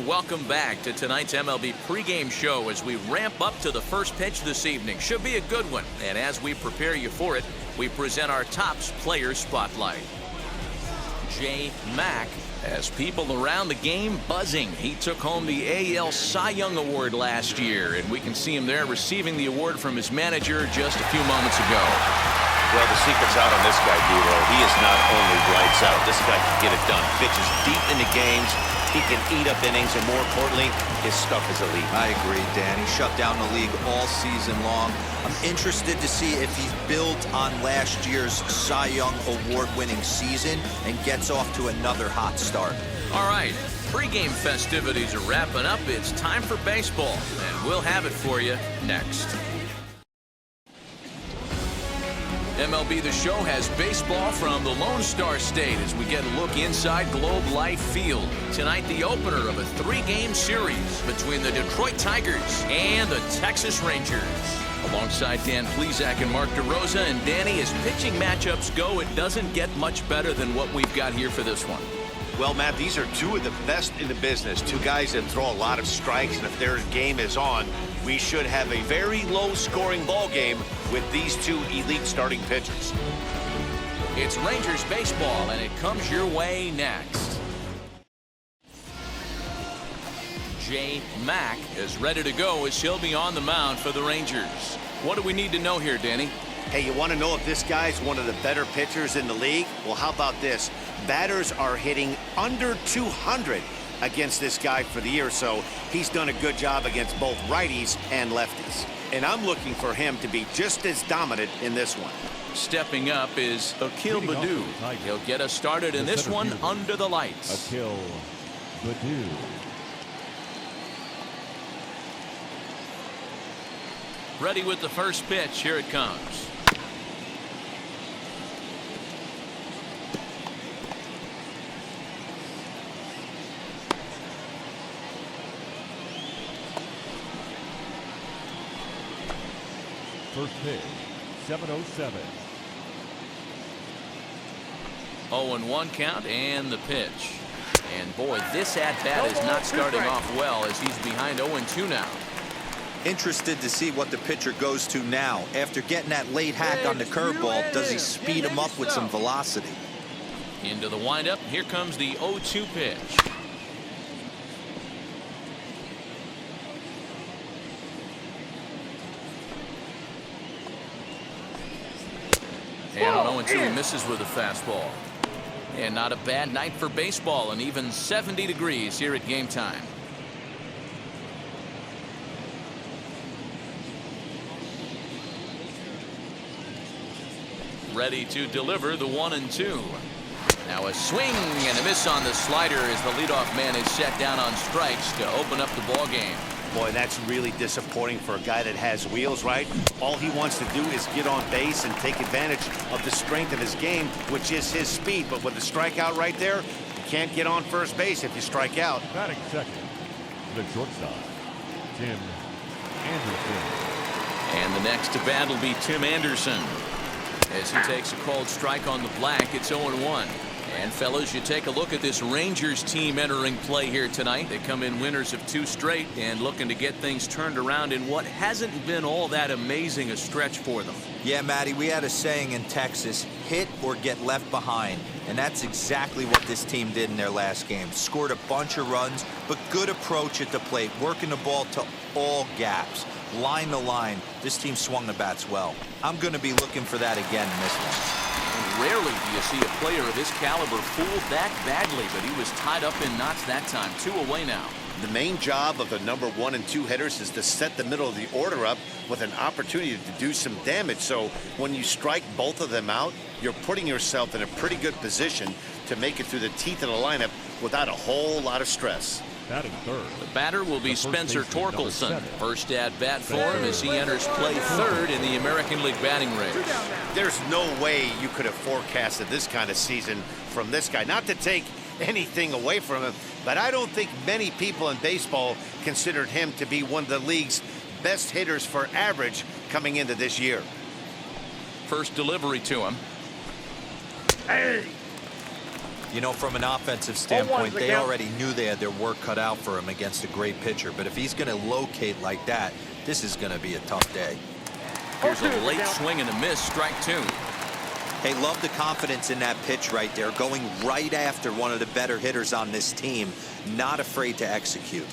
and welcome back to tonight's MLB pregame show as we ramp up to the first pitch this evening. Should be a good one, and as we prepare you for it, we present our Topps Player Spotlight. J. Mack has people around the game buzzing. He took home the AL Cy Young Award last year, and we can see him there receiving the award from his manager just a few moments ago. Well, the secret's out on this guy, D'Lo. He is not only lights out. This guy can get it done. Pitches deep into games. He can eat up innings, and more importantly, his stuff is elite. I agree, Dan. He shut down the league all season long. I'm interested to see if he's built on last year's Cy Young Award-winning season and gets off to another hot start. All right, pregame festivities are wrapping up. It's time for baseball, and we'll have it for you next. MLB The Show has baseball from the Lone Star State as we get a look inside Globe Life Field. Tonight, the opener of a three-game series between the Detroit Tigers and the Texas Rangers. Alongside Dan Plesac and Mark DeRosa, and Danny, as pitching matchups go, it doesn't get much better than what we've got here for this one. Well, Matt, these are two of the best in the business. Two guys that throw a lot of strikes, and if their game is on, we should have a very low-scoring ball game with these two elite starting pitchers. It's Rangers baseball, and it comes your way next. J. Mack is ready to go as he'll be on the mound for the Rangers. What do we need to know here, Danny? Hey, you want to know if this guy's one of the better pitchers in the league? Well, how about this? Batters are hitting under 200 against this guy for the year, so he's done a good job against both righties and lefties. And I'm looking for him to be just as dominant in this one. Stepping up is Akil Baddoo. He'll get us started in this one under the lights. Akil Baddoo. Ready with the first pitch. Here it comes. First pitch, 7:07. 0-1 count and the pitch. And boy, this at-bat is not starting off well as he's behind 0-2 now. Interested to see what the pitcher goes to now. After getting that late hack on the curveball, does he speed him up with some velocity? Into the windup. Here comes the 0-2 pitch. And on 0-2, he misses with a fastball. And not a bad night for baseball, and even 70 degrees here at game time. Ready to deliver the 1-2. Now a swing and a miss on the slider as the leadoff man is set down on strikes to open up the ball game. Boy, that's really disappointing for a guy that has wheels, right? All he wants to do is get on base and take advantage of the strength of his game, which is his speed. But with the strikeout right there, you can't get on first base if you strike out. Batting second, the shortstop, Tim Anderson. And the next to bat will be Tim Anderson as he takes a called strike on the black. It's 0-1. And fellas, you take a look at this Rangers team entering play here tonight. They come in winners of 2 straight and looking to get things turned around in what hasn't been all that amazing a stretch for them. Yeah, Matty, we had a saying in Texas, hit or get left behind. And that's exactly what this team did in their last game. Scored a bunch of runs, but good approach at the plate, working the ball to all gaps. Line to line, this team swung the bats well. I'm going to be looking for that again in this one. And rarely do you see a player of this caliber fooled that badly, but he was tied up in knots that time. 2 away now. The main job of the number 1 and 2 hitters is to set the middle of the order up with an opportunity to do some damage. So when you strike both of them out, you're putting yourself in a pretty good position to make it through the teeth of the lineup without a whole lot of stress. Batting third. The batter will be Spencer Torkelson. First at bat for him as he enters play third in the American League batting race. There's no way you could have forecasted this kind of season from this guy. Not to take anything away from him, but I don't think many people in baseball considered him to be one of the league's best hitters for average coming into this year. First delivery to him. Hey. You know, from an offensive standpoint, they already knew they had their work cut out for him against a great pitcher. But if he's going to locate like that, this is going to be a tough day. Here's a late swing and a miss, strike 2. Hey, love the confidence in that pitch right there, going right after one of the better hitters on this team, not afraid to execute.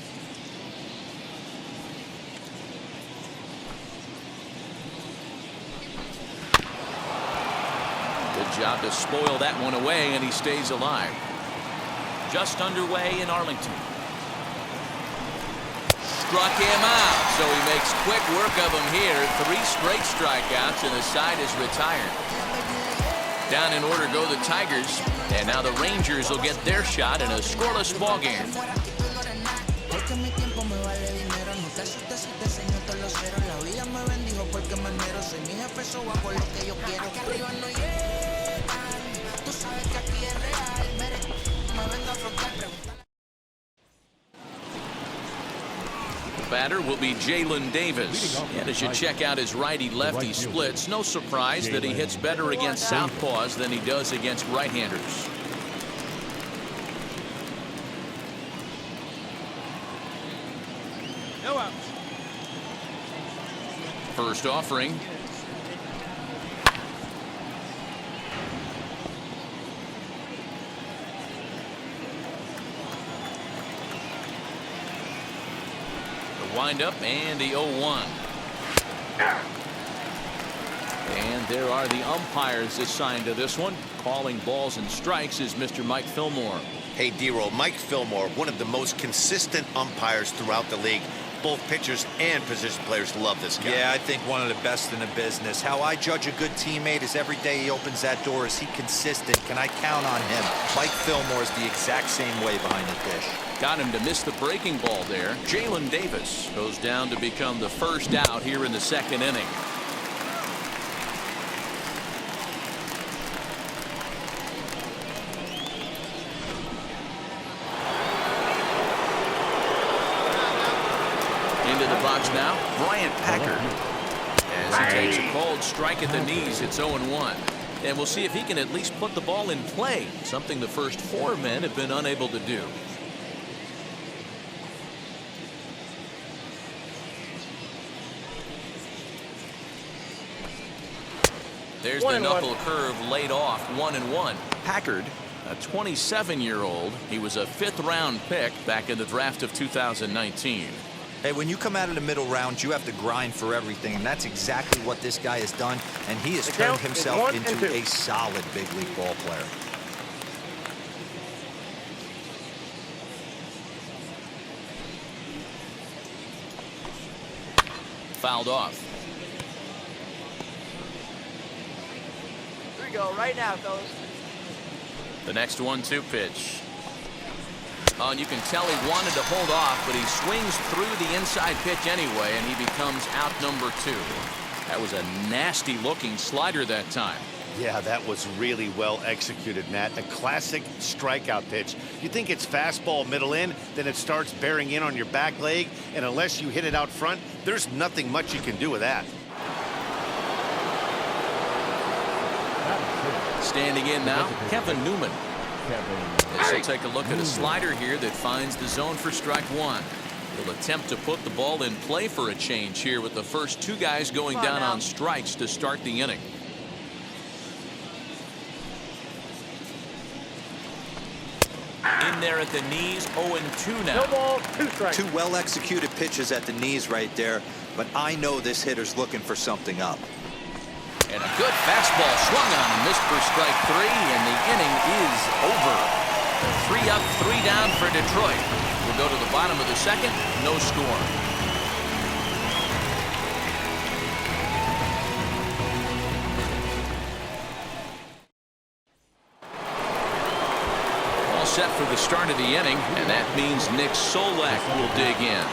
Good job to spoil that one away, and he stays alive. Just underway in Arlington. Struck him out, so he makes quick work of him here. 3 straight strikeouts, and the side is retired. Down in order go the Tigers, and now the Rangers will get their shot in a scoreless ball game. The batter will be Jalen Davis. And as you check out his righty-lefty splits, no surprise that he hits better against southpaws than he does against right-handers. No outs. First offering. Windup and the 0-1. And there are the umpires assigned to this one. Calling balls and strikes is Mr. Mike Fillmore. Hey, D-Roll, Mike Fillmore, one of the most consistent umpires throughout the league. Both pitchers and position players love this guy. Yeah, I think one of the best in the business. How I judge a good teammate is every day he opens that door. Is he consistent? Can I count on him? Mike Fillmore is the exact same way behind the dish. Got him to miss the breaking ball there. Jalen Davis goes down to become the first out here in the 2nd inning. Into the box now, Bryant Packard. As he takes a cold strike at the knees, it's 0-1. And we'll see if he can at least put the ball in play, something the first 4 men have been unable to do. There's the knuckle curve laid off, 1-1. Packard, a 27-year-old. He was a 5th-round pick back in the draft of 2019. Hey, when you come out of the middle round, you have to grind for everything, and that's exactly what this guy has done, and he has turned himself into a solid big league ball player. Fouled off. Here we go, right now, fellas. The next 1-2 pitch. Oh, and you can tell he wanted to hold off, but he swings through the inside pitch anyway, and he becomes out number 2. That was a nasty-looking slider that time. Yeah, that was really well executed, Matt. A classic strikeout pitch. You think it's fastball middle in, then it starts bearing in on your back leg, and unless you hit it out front, there's nothing much you can do with that. Standing in now, Kevin Newman. As he'll take a look at a slider here that finds the zone for strike 1. He'll attempt to put the ball in play for a change here with the first 2 guys going down on strikes to start the inning. In there at the knees, 0-2 now. No ball, 2 strikes. 2 well-executed pitches at the knees right there, but I know this hitter's looking for something up. And a good fastball swung on and missed for strike 3, and the inning is over. 3 up, 3 down for Detroit. We'll go to the bottom of the 2nd, no score. All set for the start of the inning, and that means Nick Solak will dig in.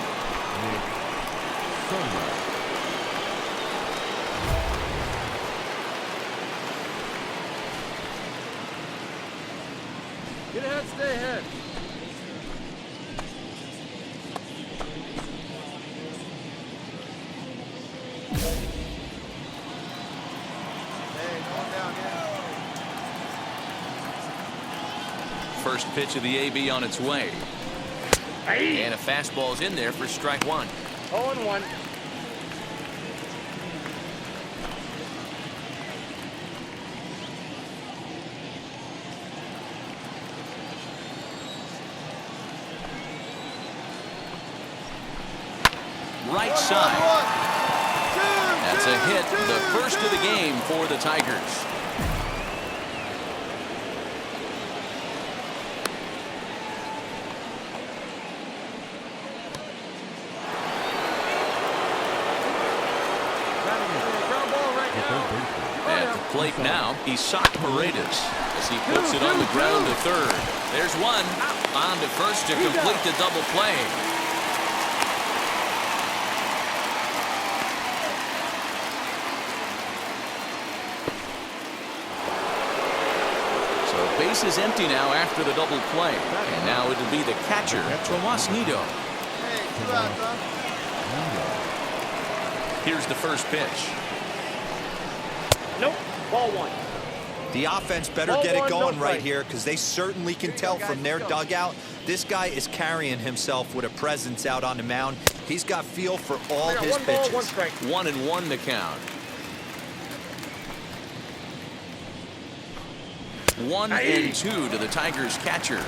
Get ahead, stay ahead. Hey, going down here. First pitch of the AB on its way. And a fastball's in there for strike one. 0-1. Right side. That's a hit, the first of the game for the Tigers. At the plate now, Isaac Paredes as he puts it on the ground to third. There's one. On to first to complete the double play. So base is empty now after the double play. And now it'll be the catcher, Tomas Nido. Here's the first pitch. Nope. Ball one. The offense better get it going right here because they certainly can tell from their dugout this guy is carrying himself with a presence out on the mound. He's got feel for all his pitches. 1-1 the count. 1-2 to the Tigers catcher.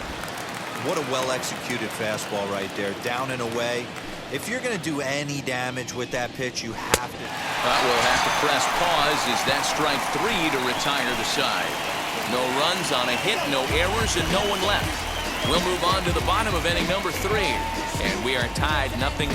What a well-executed fastball right there, down and away. If you're going to do any damage with that pitch, you have to. We'll have to press pause. Is that strike three to retire the side? No runs on a hit, no errors, and no one left. We'll move on to the bottom of inning number 3, and we are tied 0-0.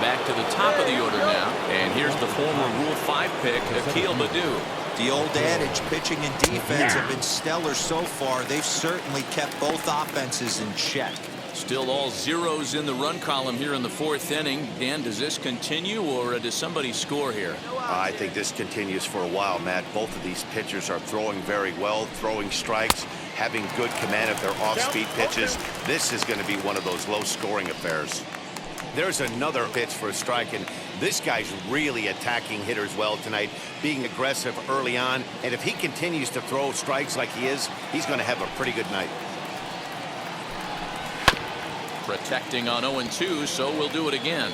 Back to the top of the order now, and here's the former Rule 5 pick, Akil Baddoo. The old adage, pitching and defense have been stellar so far. They've certainly kept both offenses in check. Still all zeros in the run column here in the 4th inning. Dan, does this continue, or does somebody score here? I think this continues for a while, Matt. Both of these pitchers are throwing very well, throwing strikes, having good command of their off-speed pitches. This is going to be one of those low-scoring affairs. There's another pitch for a strike, and this guy's really attacking hitters well tonight, being aggressive early on. And if he continues to throw strikes like he is, he's going to have a pretty good night. Protecting on 0-2, so we'll do it again.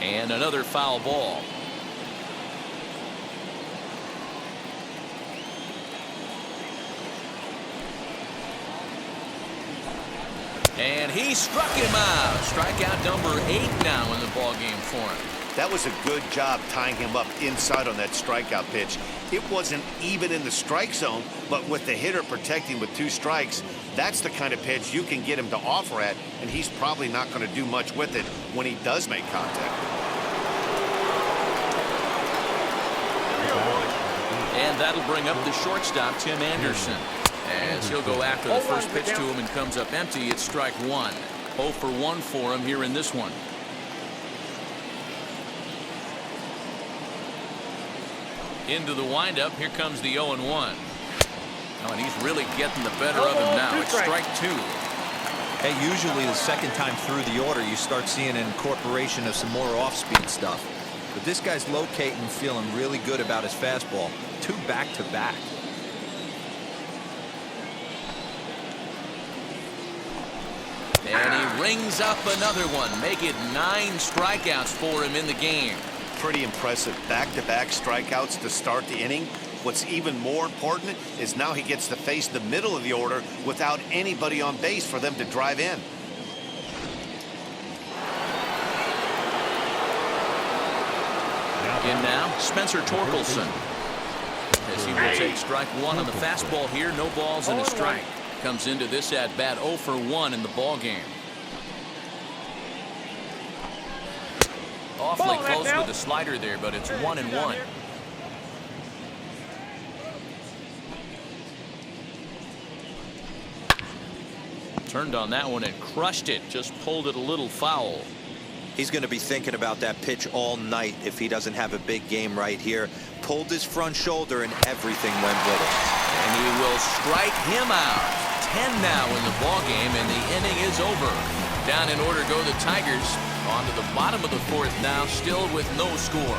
And another foul ball. And he struck him out. Strikeout number 8 now in the ballgame for him. That was a good job tying him up inside on that strikeout pitch. It wasn't even in the strike zone, but with the hitter protecting with 2 strikes, that's the kind of pitch you can get him to offer at, and he's probably not going to do much with it when he does make contact. And that'll bring up the shortstop, Tim Anderson. As he'll go after the first pitch to him and comes up empty, it's strike 1. 0 for 1 for him here in this one. Into the windup, here comes the 0-1. Oh, and he's really getting the better of him now. It's strike 2. Hey, usually the second time through the order, you start seeing an incorporation of some more off-speed stuff. But this guy's locating, feeling really good about his fastball. 2 back-to-back. And he rings up another one, make it 9 strikeouts for him in the game. Pretty impressive back-to-back strikeouts to start the inning. What's even more important is now he gets to face the middle of the order without anybody on base for them to drive in. In now, Spencer Torkelson. As he will take strike 1 on the fastball here, no balls and a strike. Comes into this at bat 0 for 1 in the ball game. Awfully close with the slider there, but it's 1-1. Turned on that one and crushed it, just pulled it a little foul. He's going to be thinking about that pitch all night if he doesn't have a big game right here. Pulled his front shoulder and everything went with it. And he will strike him out. 10 now in the ball game, and the inning is over. Down in order go the Tigers. On to the bottom of the fourth now, still with no score.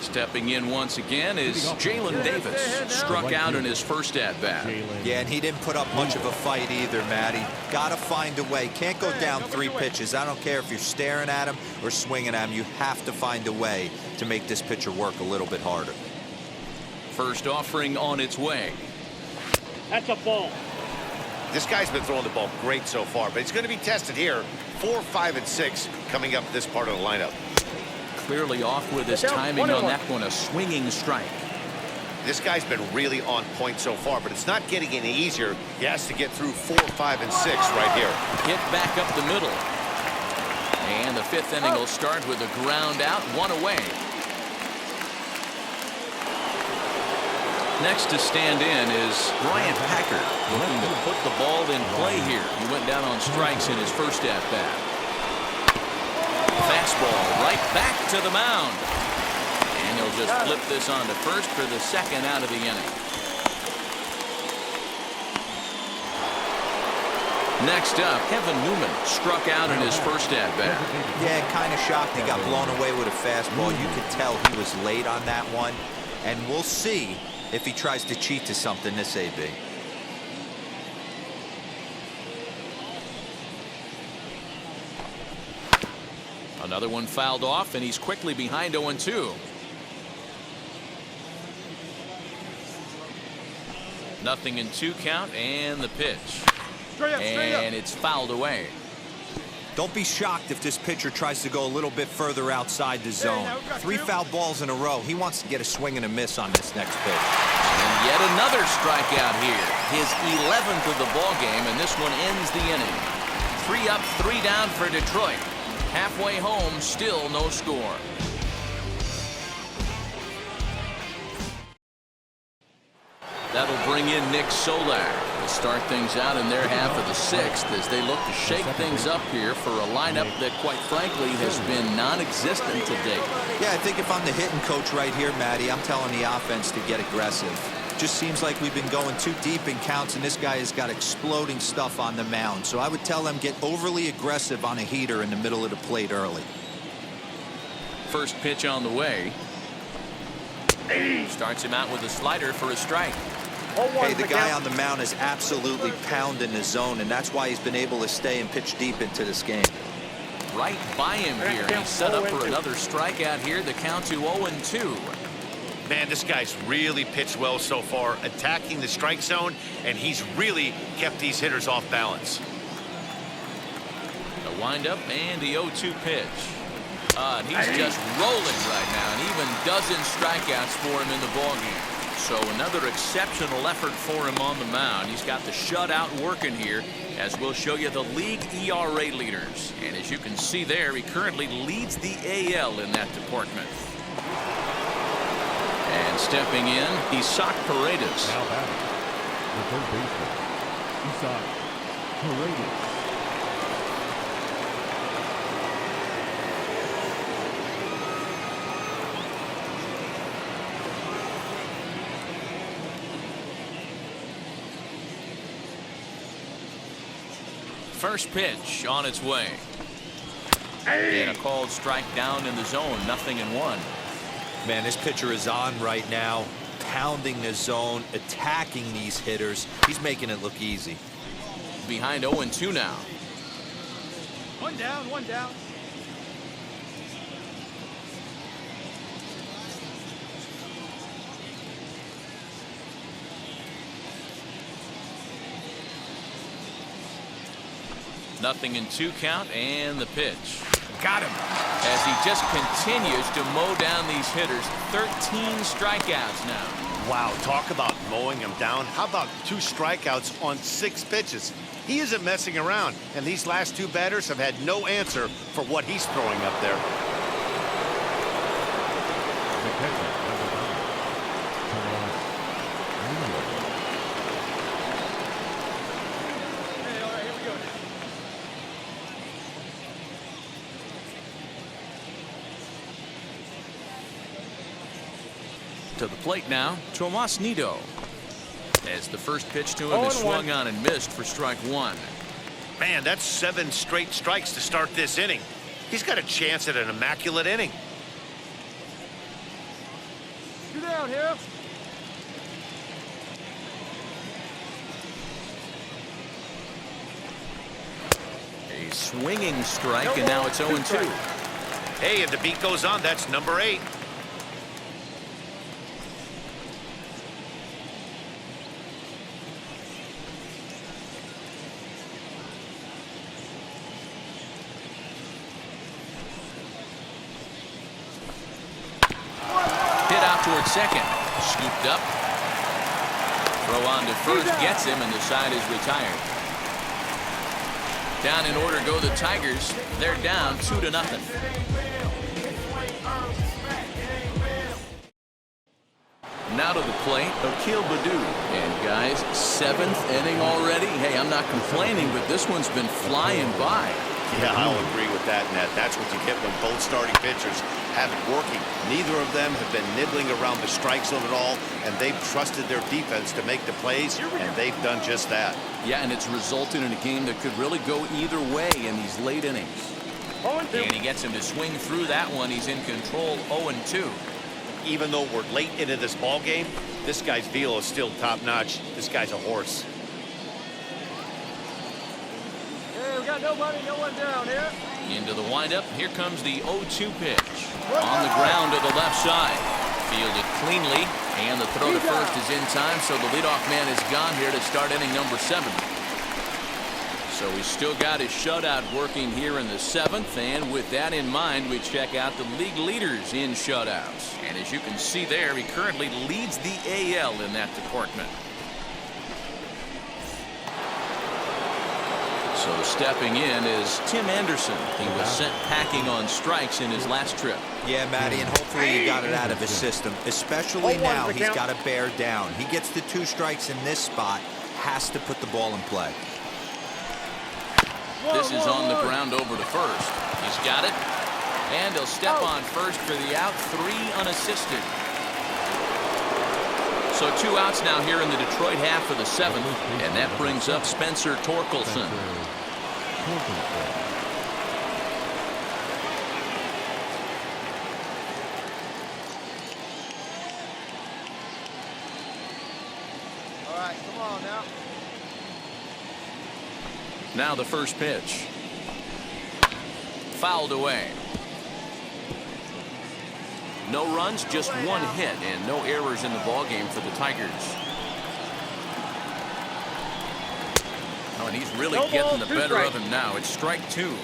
Stepping in once again is Jalen Davis. Struck out in his first at-bat. Yeah, and he didn't put up much of a fight either, Matty. Gotta find a way. Can't go down 3 pitches. I don't care if you're staring at him or swinging at him. You have to find a way to make this pitcher work a little bit harder. First offering on its way. That's a ball. This guy's been throwing the ball great so far, but he's going to be tested here. 4, 5, and 6 coming up this part of the lineup. Clearly off with his timing on that one. A swinging strike. This guy's been really on point so far, but it's not getting any easier. He has to get through 4, 5, and 6 right here. Hit back up the middle. And the 5th inning will start with a ground out, 1 away. Next to stand in is Bryant Packer, looking to put the ball in play here. He went down on strikes in his first at-bat. Fastball right back to the mound. And he'll just flip this on to first for the second out of the inning. Next up, Kevin Newman struck out in his first at-bat. Yeah, kind of shocked he got blown away with a fastball. You could tell he was late on that one. And we'll see if he tries to cheat to something this AB. Another one fouled off, and he's quickly behind 0-2. Nothing in 2 count, and the pitch. And it's fouled away. Don't be shocked if this pitcher tries to go a little bit further outside the zone. 3 foul balls in a row. He wants to get a swing and a miss on this next pitch. And yet another strikeout here. His 11th of the ball game, and this one ends the inning. 3 up, 3 down for Detroit. Halfway home, still no score. That'll bring in Nick Solar to start things out in their half of the 6th as they look to shake things up here for a lineup that, quite frankly, has been non-existent to date. Yeah, I think if I'm the hitting coach right here, Matty, I'm telling the offense to get aggressive. Just seems like we've been going too deep in counts, and this guy has got exploding stuff on the mound. So I would tell them get overly aggressive on a heater in the middle of the plate early. First pitch on the way. Starts him out with a slider for a strike. Hey, the guy on the mound is absolutely pounding the zone, and that's why he's been able to stay and pitch deep into this game. Right by him here. He's set up for another strikeout here. The count to 0-2. Man, this guy's really pitched well so far, attacking the strike zone, and he's really kept these hitters off balance. A windup and the 0-2 pitch. And he's just rolling right now, and even dozen strikeouts for him in the ballgame. So another exceptional effort for him on the mound. He's got the shutout working here, as we'll show you the league ERA leaders. And as you can see there, he currently leads the AL in that department. And stepping in, Isaac Paredes. Now batting, the third baseman, Isaac Paredes. First pitch on its way. And a called strike down in the zone, 0-1. Man, this pitcher is on right now, pounding the zone, attacking these hitters. He's making it look easy. Behind 0-2 now. 1 down, 1 down. Nothing in 2 count, and the pitch. Got him. As he just continues to mow down these hitters. 13 strikeouts now. Wow, talk about mowing him down. How about 2 strikeouts on 6 pitches? He isn't messing around, and these last 2 batters have had no answer for what he's throwing up there. The catcher, number 9, Hey, all right, here we go. To the plate now, Tomas Nido. As the first pitch to him is swung on and missed for strike one. Man, that's 7 straight strikes to start this inning. He's got a chance at an immaculate inning. Two down here. A swinging strike, and now it's 0-2. Hey, if the beat goes on, that's number 8. Hit out towards second. Scooped up. Throw on to first gets him, and the side is retired. Down in order go the Tigers. They're down 2-0. Now to the plate, Akil Baddoo. And guys, 7th inning already. Hey, I'm not complaining, but this one's been flying by. Yeah, I'll agree with that, Ned. That's what you get when both starting pitchers have it working. Neither of them have been nibbling around the strike zone at all, and they've trusted their defense to make the plays, and they've done just that. Yeah, and it's resulted in a game that could really go either way in these late innings. And he gets him to swing through that one. He's in control, 0-2. Even though we're late into this ball game, this guy's velo is still top-notch. This guy's a horse. Hey, we got nobody, no one down here. Into the windup. Here comes the 0-2 pitch. On the ground to the left side. Fielded cleanly. And the throw to first is in time, so the leadoff man is gone here to start inning number 7. So he's still got his shutout working here in the 7th. And with that in mind, we check out the league leaders in shutouts. And as you can see there, he currently leads the AL in that department. So stepping in is Tim Anderson. He was sent packing on strikes in his last trip. Yeah, Matty, and hopefully he got it out of his system. Especially now, he's got to bear down. He gets the 2 strikes in this spot, has to put the ball in play. This is on the ground over to first. He's got it. And he'll step on first for the out. 3 unassisted. So 2 outs now here in the Detroit half of the 7th. And that brings up Spencer Torkelson. All right, come on now. Now the first pitch. Fouled away. No runs, just 1 hit, and no errors in the ballgame for the Tigers. Oh, and he's really getting the better of him now. It's strike 2.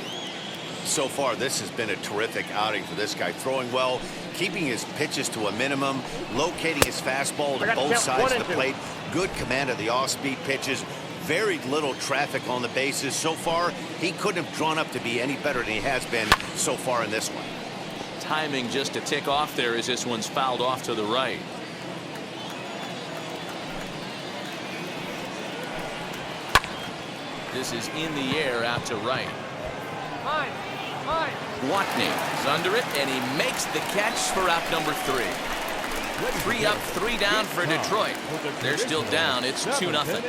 So far, this has been a terrific outing for this guy. Throwing well, keeping his pitches to a minimum, locating his fastball to both sides of the plate. Good command of the off-speed pitches. Very little traffic on the bases. So far, he couldn't have drawn up to be any better than he has been so far in this one. Timing just to tick off there as this one's fouled off to the right. This is in the air out to right. Mine. Watney is under it, and he makes the catch for out number 3. 3 up, 3 down for Detroit. They're still down. It's 2-0.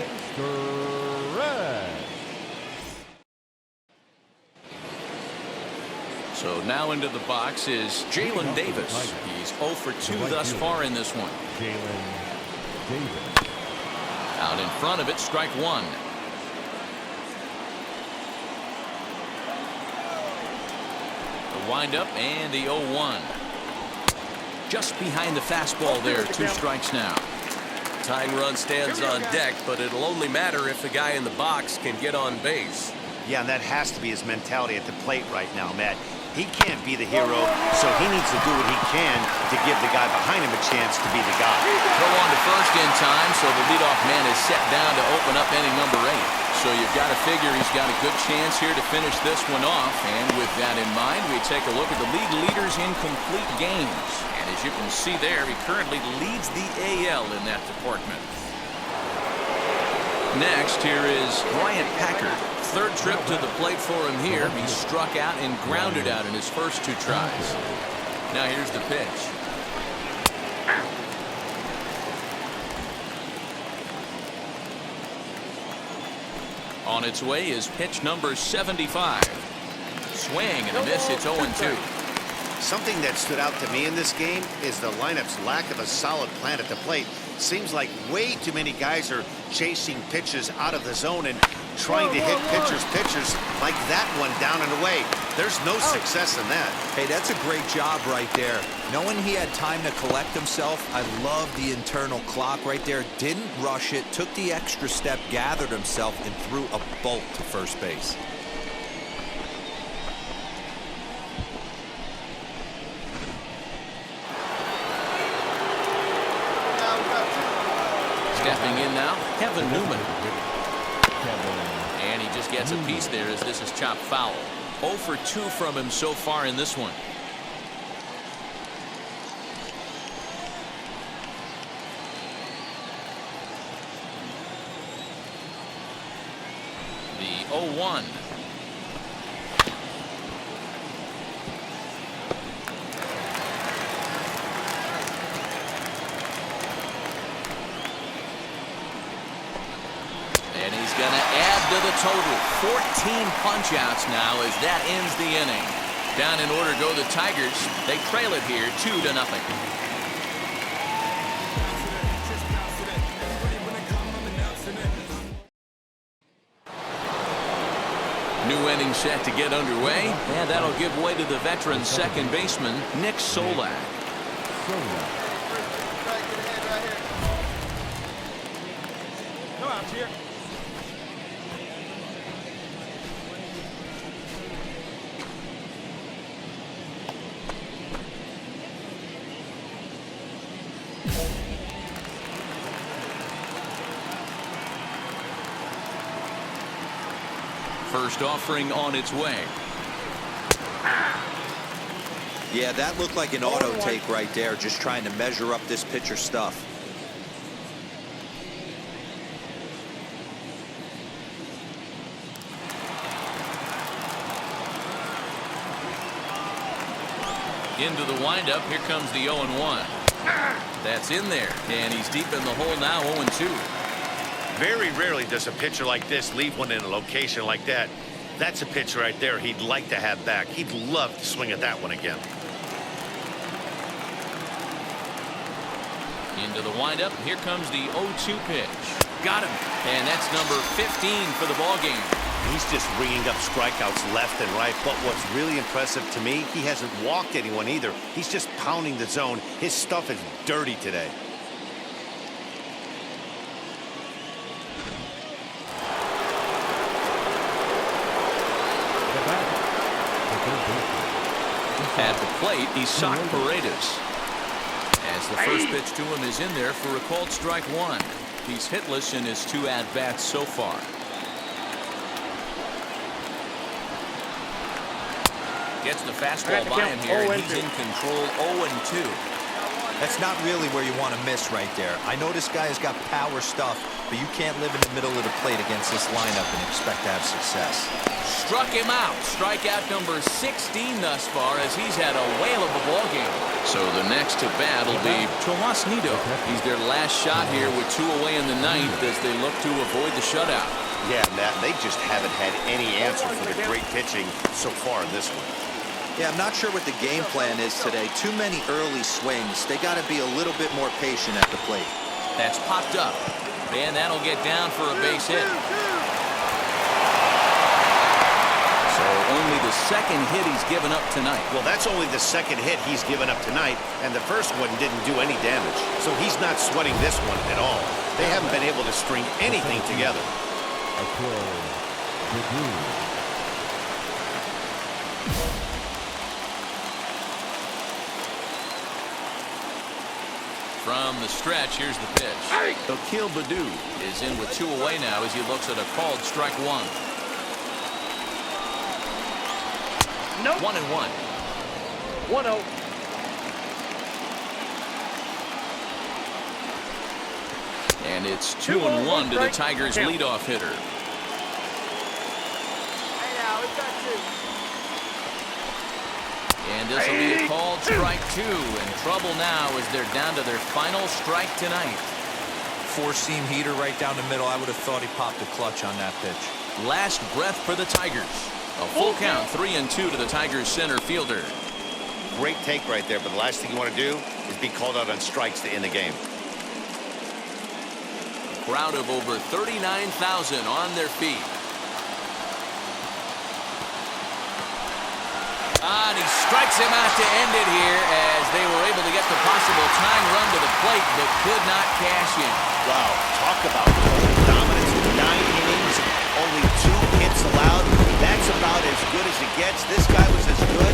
So now into the box is Jalen Davis. He's 0 for 2 thus far in this one. Out in front of it, strike 1. The windup and the 0-1. Just behind the fastball there. 2 strikes now. Tying run stands on deck, but it'll only matter if the guy in the box can get on base. Yeah, and that has to be his mentality at the plate right now, Matt. He can't be the hero, so he needs to do what he can to give the guy behind him a chance to be the guy. Throw on to first in time, so the leadoff man is set down to open up inning number 8. So you've got to figure he's got a good chance here to finish this one off. And with that in mind, we take a look at the league leaders in complete games. And as you can see there, he currently leads the AL in that department. Next, here is Bryant Packard. 3rd trip to the plate for him here. He struck out and grounded out in his first 2 tries. Now here's the pitch. On its way is pitch number 75. Swing and a miss. It's 0-2. Something that stood out to me in this game is the lineup's lack of a solid plan at the plate. Seems like way too many guys are chasing pitches out of the zone and trying to hit pitchers like that one down and away. There's no success in that. Hey, that's a great job right there. Knowing he had time to collect himself, I love the internal clock right there. Didn't rush it, took the extra step, gathered himself, and threw a bolt to first base. Stepping in now, Kevin Newman. And he just gets a piece there as this is chopped foul. 0 for 2 from him so far in this one. The 0-1. And he's going to add to the total. 14 punch-outs now as that ends the inning. Down in order go the Tigers. They trail it here 2-0. New inning set to get underway, and that'll give way to the veteran second baseman, Nick Solak. No outs here. First offering on its way. Yeah, that looked like an auto take right there, just trying to measure up this pitcher's stuff. Into the windup. Here comes the 0-1. That's in there, and he's deep in the hole now. 0-2. Very rarely does a pitcher like this leave one in a location like that. That's a pitch right there he'd like to have back. He'd love to swing at that one again. Into the windup. Here comes the 0-2 pitch. Got him. And that's number 15 for the ball game. He's just ringing up strikeouts left and right. But what's really impressive to me, he hasn't walked anyone either. He's just pounding the zone. His stuff is dirty today. At the plate, Isaac Paredes. As the first pitch to him is in there for a called strike one. He's hitless in his 2 at-bats so far. Gets the fastball by him here, and he's in control. 0-2. That's not really where you want to miss right there. I know this guy has got power stuff, but you can't live in the middle of the plate against this lineup and expect to have success. Struck him out. Strikeout number 16 thus far as he's had a whale of a ball game. So the next to bat will be Tomas Nido. He's their last shot here with 2 away in the ninth as they look to avoid the shutout. Yeah, Matt, they just haven't had any answer for the great pitching so far in this one. Yeah, I'm not sure what the game plan is today. Too many early swings. They got to be a little bit more patient at the plate. That's popped up. And that'll get down for a base hit. So only the second hit he's given up tonight. Well, that's only the second hit he's given up tonight, and the first one didn't do any damage. So he's not sweating this one at all. They haven't been able to string anything together. From the stretch, here's the pitch. Akil Baddoo is in with 2 away now as he looks at a called strike one. Nope. 1-1. 1-0. And it's 2-1 to the Tigers' leadoff hitter. Hey now, it's got 2. And this will be a called strike 2. And trouble now as they're down to their final strike tonight. 4-seam heater right down the middle. I would have thought he popped a clutch on that pitch. Last breath for the Tigers. A full count, 3-2 to the Tigers center fielder. Great take right there, but the last thing you want to do is be called out on strikes to end the game. Crowd of over 39,000 on their feet. And he strikes him out to end it here as they were able to get the possible tying run to the plate but could not cash in. Wow, talk about total dominance. 9 innings, only 2 hits allowed. That's about as good as it gets. This guy was as good